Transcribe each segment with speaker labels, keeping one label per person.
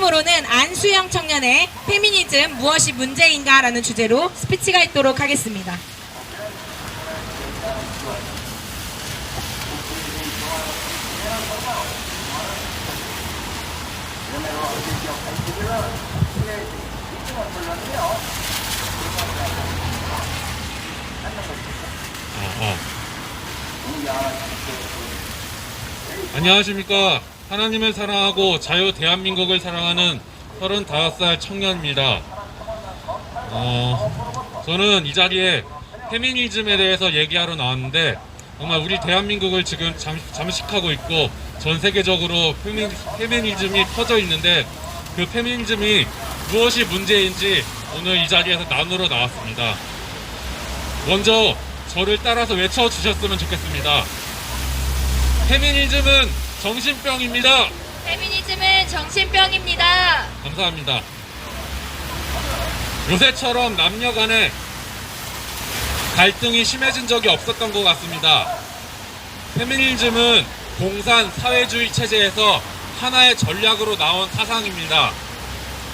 Speaker 1: 다음으로는 안수영 청년의 페미니즘 무엇이 문제인가 라는 주제로 스피치가 있도록 하겠습니다.
Speaker 2: 안녕하십니까. 하나님을 사랑하고 자유 대한민국을 사랑하는 35살 청년입니다. 저는 이 자리에 페미니즘에 대해서 얘기하러 나왔는데, 정말 우리 대한민국을 지금 잠식하고 있고 전 세계적으로 페미니즘이 퍼져 있는데, 그 페미니즘이 무엇이 문제인지 오늘 이 자리에서 나누러 나왔습니다. 먼저 저를 따라서 외쳐주셨으면 좋겠습니다. 페미니즘은 정신병입니다.
Speaker 3: 페미니즘은 정신병입니다.
Speaker 2: 감사합니다. 요새처럼 남녀 간에 갈등이 심해진 적이 없었던 것 같습니다. 페미니즘은 공산 사회주의 체제에서 하나의 전략으로 나온 사상입니다.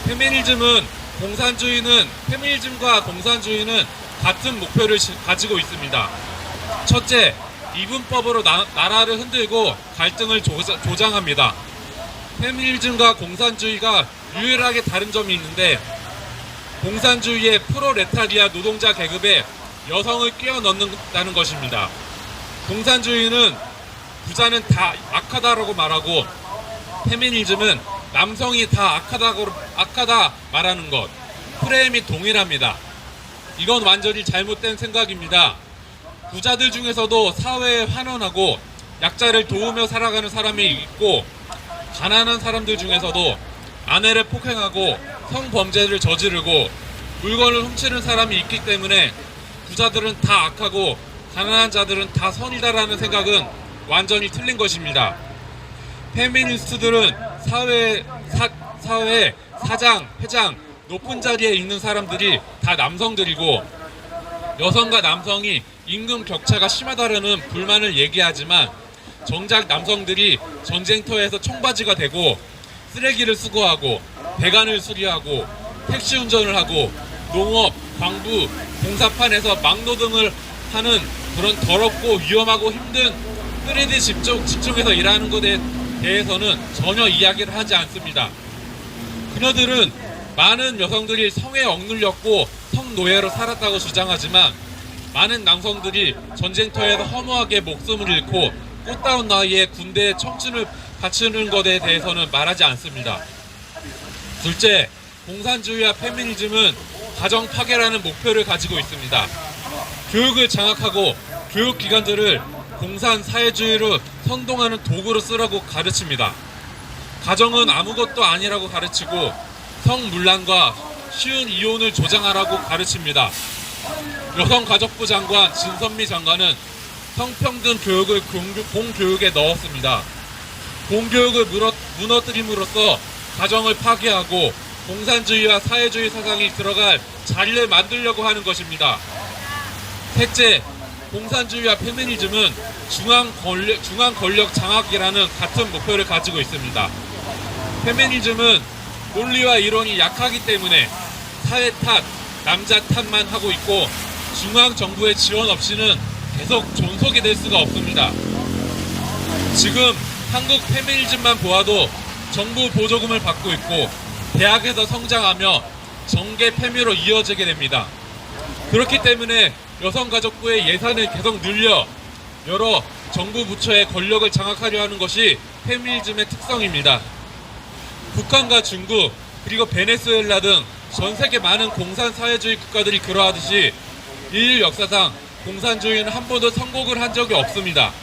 Speaker 2: 페미니즘과 공산주의는 같은 목표를 가지고 있습니다. 첫째, 이분법으로 나라를 흔들고 갈등을 조장합니다. 페미니즘과 공산주의가 유일하게 다른 점이 있는데, 공산주의의 프로레타리아 노동자 계급에 여성을 끼워 넣는다는 것입니다. 공산주의는 부자는 다 악하다라고 말하고, 페미니즘은 남성이 다 악하다 말하는 것, 프레임이 동일합니다. 이건 완전히 잘못된 생각입니다. 부자들 중에서도 사회에 환원하고 약자를 도우며 살아가는 사람이 있고, 가난한 사람들 중에서도 아내를 폭행하고 성범죄를 저지르고 물건을 훔치는 사람이 있기 때문에 부자들은 다 악하고 가난한 자들은 다 선이다라는 생각은 완전히 틀린 것입니다. 페미니스트들은 사회의 사장, 회장, 높은 자리에 있는 사람들이 다 남성들이고, 여성과 남성이 임금 격차가 심하다라는 불만을 얘기하지만, 정작 남성들이 전쟁터에서 청바지가 되고 쓰레기를 수거하고 배관을 수리하고 택시 운전을 하고 농업, 광부, 공사판에서 막노동을 하는 그런 더럽고 위험하고 힘든 3D 직종에서 일하는 것에 대해서는 전혀 이야기를 하지 않습니다. 그녀들은 많은 여성들이 성에 억눌렸고 성노예로 살았다고 주장하지만, 많은 남성들이 전쟁터에서 허무하게 목숨을 잃고 꽃다운 나이에 군대에 청춘을 바치는 것에 대해서는 말하지 않습니다. 둘째, 공산주의와 페미니즘은 가정 파괴라는 목표를 가지고 있습니다. 교육을 장악하고 교육기관들을 공산 사회주의로 선동하는 도구로 쓰라고 가르칩니다. 가정은 아무것도 아니라고 가르치고 성문란과 쉬운 이혼을 조장하라고 가르칩니다. 여성가족부 장관 진선미 장관은 성평등 교육을 공교육에 넣었습니다. 공교육을 무너뜨림으로써 가정을 파괴하고 공산주의와 사회주의 사상이 들어갈 자리를 만들려고 하는 것입니다. 셋째, 공산주의와 페미니즘은 중앙 권력 장악이라는 같은 목표를 가지고 있습니다. 페미니즘은 논리와 이론이 약하기 때문에 사회 탓, 남자 탓만 하고 있고, 중앙 정부의 지원 없이는 계속 존속이 될 수가 없습니다. 지금 한국 페미니즘만 보아도 정부 보조금을 받고 있고 대학에서 성장하며 정계 페미로 이어지게 됩니다. 그렇기 때문에 여성가족부의 예산을 계속 늘려 여러 정부 부처의 권력을 장악하려 하는 것이 페미니즘의 특성입니다. 북한과 중국, 그리고 베네수엘라 등 전 세계 많은 공산사회주의 국가들이 그러하듯이 인류 역사상 공산주의는 한 번도 성공을 한 적이 없습니다.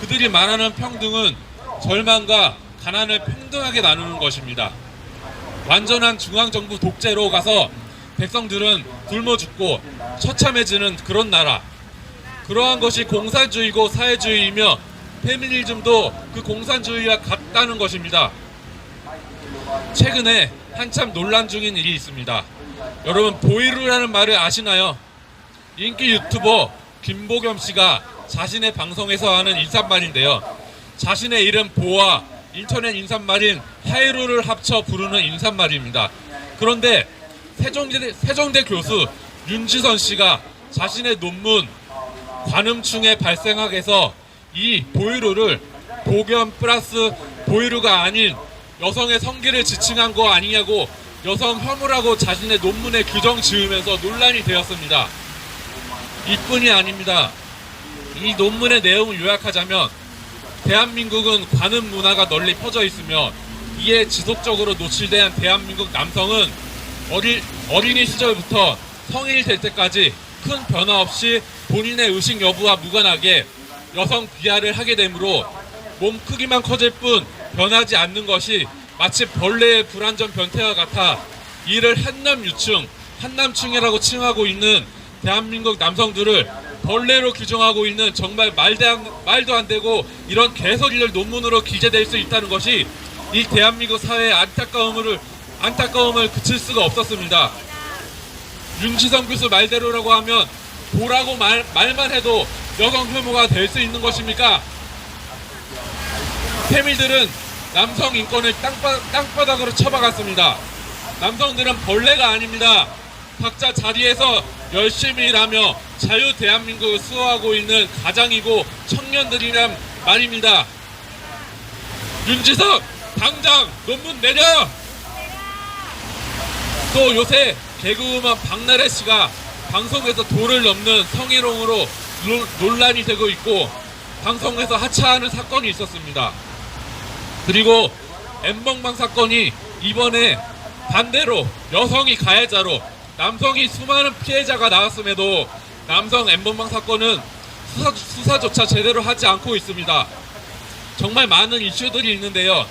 Speaker 2: 그들이 말하는 평등은 절망과 가난을 평등하게 나누는 것입니다. 완전한 중앙정부 독재로 가서 백성들은 굶어 죽고 처참해지는 그런 나라, 그러한 것이 공산주의고 사회주의이며 페미니즘도 그 공산주의와 같다는 것입니다. 최근에 한참 논란 중인 일이 있습니다. 여러분, 보이루라는 말을 아시나요? 인기 유튜버 김보겸 씨가 자신의 방송에서 하는 인사말인데요. 자신의 이름 보와 인터넷 인사말인 하이루를 합쳐 부르는 인사말입니다. 그런데 세종대 교수 윤지선 씨가 자신의 논문 관음충의 발생학에서 이 보이루를 복염 플러스 보이루가 아닌 여성의 성기를 지칭한 거 아니냐고 여성 혐오라고 자신의 논문에 규정 지으면서 논란이 되었습니다. 이뿐이 아닙니다. 이 논문의 내용을 요약하자면 대한민국은 관음 문화가 널리 퍼져 있으며 이에 지속적으로 노출된 대한민국 남성은 어린이 시절부터 성인이 될 때까지 큰 변화 없이 본인의 의식 여부와 무관하게 여성 비하를 하게 되므로 몸 크기만 커질 뿐 변하지 않는 것이 마치 벌레의 불완전 변태와 같아 이를 한남유충, 한남충이라고 칭하고 있는 대한민국 남성들을 벌레로 규정하고 있는 정말 말도 안 되고 이런 개소리를 논문으로 기재될 수 있다는 것이 이 대한민국 사회의 안타까움을 그칠 수가 없었습니다. 윤지성 교수 말대로라고 하면 보라고 말만 해도 여성 혐오가 될 수 있는 것입니까? 페미들은 남성 인권을 땅바닥으로 쳐박았습니다. 남성들은 벌레가 아닙니다. 각자 자리에서 열심히 일하며 자유 대한민국을 수호하고 있는 가장이고 청년들이란 말입니다. 윤지석 당장 논문 내려! 또 요새 개그우먼 박나래 씨가 방송에서 도를 넘는 성희롱으로 논란이 되고 있고 방송에서 하차하는 사건이 있었습니다. 그리고 엠번방 사건이 이번에 반대로 여성이 가해자로 남성이 수많은 피해자가 나왔음에도 남성 엠번방 사건은 수사조차 제대로 하지 않고 있습니다. 정말 많은 이슈들이 있는데요.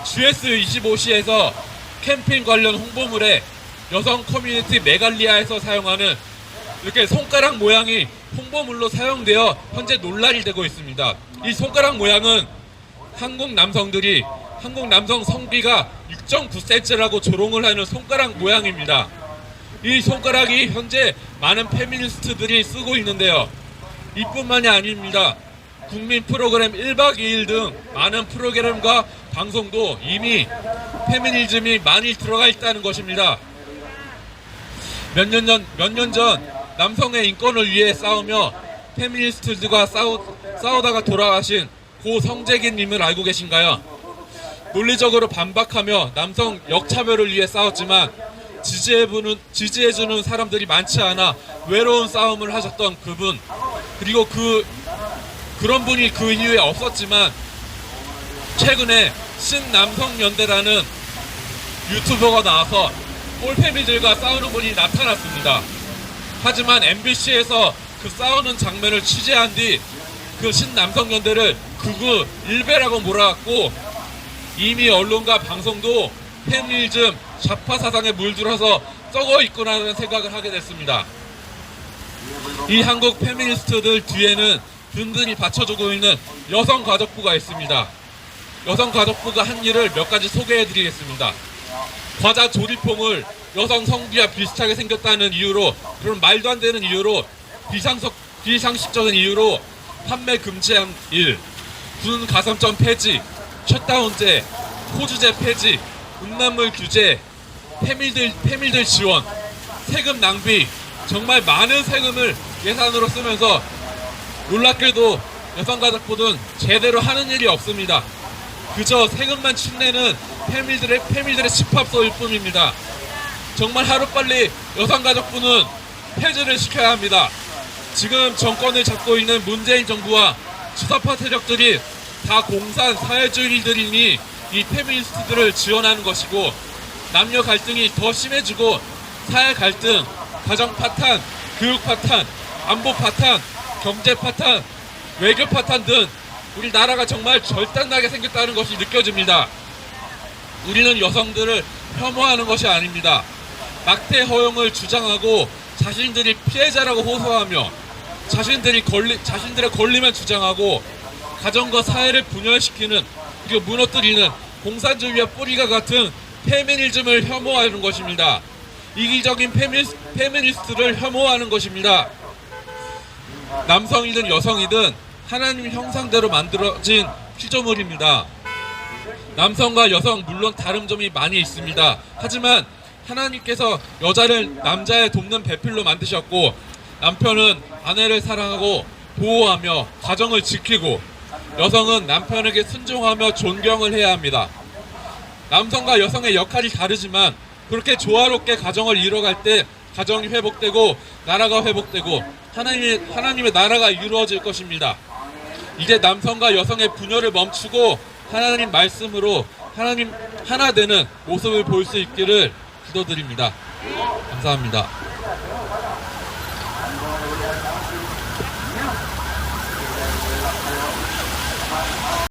Speaker 2: GS25시에서 캠페인 관련 홍보물에 여성 커뮤니티 메갈리아에서 사용하는 이렇게 손가락 모양이 홍보물로 사용되어 현재 논란이 되고 있습니다. 이 손가락 모양은 한국 남성 성비가 6.9cm라고 조롱을 하는 손가락 모양입니다. 이 손가락이 현재 많은 페미니스트들이 쓰고 있는데요. 이뿐만이 아닙니다. 국민 프로그램 1박 2일 등 많은 프로그램과 방송도 이미 페미니즘이 많이 들어가 있다는 것입니다. 몇 년 전 남성의 인권을 위해 싸우며 페미니스트들과 싸우다가 돌아가신 고 성재기님을 알고 계신가요? 논리적으로 반박하며 남성 역차별을 위해 싸웠지만 지지해주는 사람들이 많지 않아 외로운 싸움을 하셨던 그분, 그리고 그런 분이 그 이후에 없었지만 최근에 신남성연대라는 유튜버가 나와서 꼴패미들과 싸우는 분이 나타났습니다. 하지만 MBC에서 그 싸우는 장면을 취재한 뒤 그 신남성연대를 극우 일베라고 몰아갔고 이미 언론과 방송도 페미니즘 좌파 사상에 물들어서 썩어 있구나라는 생각을 하게 됐습니다. 이 한국 페미니스트들 뒤에는 든든히 받쳐주고 있는 여성가족부가 있습니다. 여성가족부가 한 일을 몇 가지 소개해드리겠습니다. 과자 조리퐁을 여성 성비와 비슷하게 생겼다는 이유로, 그런 말도 안 되는 이유로, 비상식적인 이유로 판매 금지한 일, 군 가산점 폐지, 셧다운제, 호주제 폐지, 음란물 규제, 페밀들 지원, 세금 낭비, 정말 많은 세금을 예산으로 쓰면서 놀랍게도 여성가족부는 제대로 하는 일이 없습니다. 그저 세금만 축내는 페밀들의 집합소일 뿐입니다. 정말 하루빨리 여성가족부는 폐지를 시켜야 합니다. 지금 정권을 잡고 있는 문재인 정부와 주사파 세력들이 다 공산 사회주의들이니 이 페미니스트들을 지원하는 것이고, 남녀 갈등이 더 심해지고 사회 갈등, 가정 파탄, 교육 파탄, 안보 파탄, 경제 파탄, 외교 파탄 등 우리 나라가 정말 절단나게 생겼다는 것이 느껴집니다. 우리는 여성들을 혐오하는 것이 아닙니다. 낙태 허용을 주장하고 자신들이 피해자라고 호소하며 자신들의 권리만 주장하고 가정과 사회를 분열시키는, 그리고 무너뜨리는 공산주의와 뿌리가 같은 페미니즘을 혐오하는 것입니다. 이기적인 페미니스트를 혐오하는 것입니다. 남성이든 여성이든 하나님 형상대로 만들어진 피조물입니다. 남성과 여성 물론 다른 점이 많이 있습니다. 하지만 하나님께서 여자를 남자의 돕는 배필로 만드셨고 남편은 아내를 사랑하고 보호하며 가정을 지키고 여성은 남편에게 순종하며 존경을 해야 합니다. 남성과 여성의 역할이 다르지만 그렇게 조화롭게 가정을 이뤄갈 때 가정이 회복되고 나라가 회복되고 하나님의 나라가 이루어질 것입니다. 이제 남성과 여성의 분열을 멈추고 하나님 말씀으로 하나님 하나 되는 모습을 볼 수 있기를 기도드립니다. 감사합니다.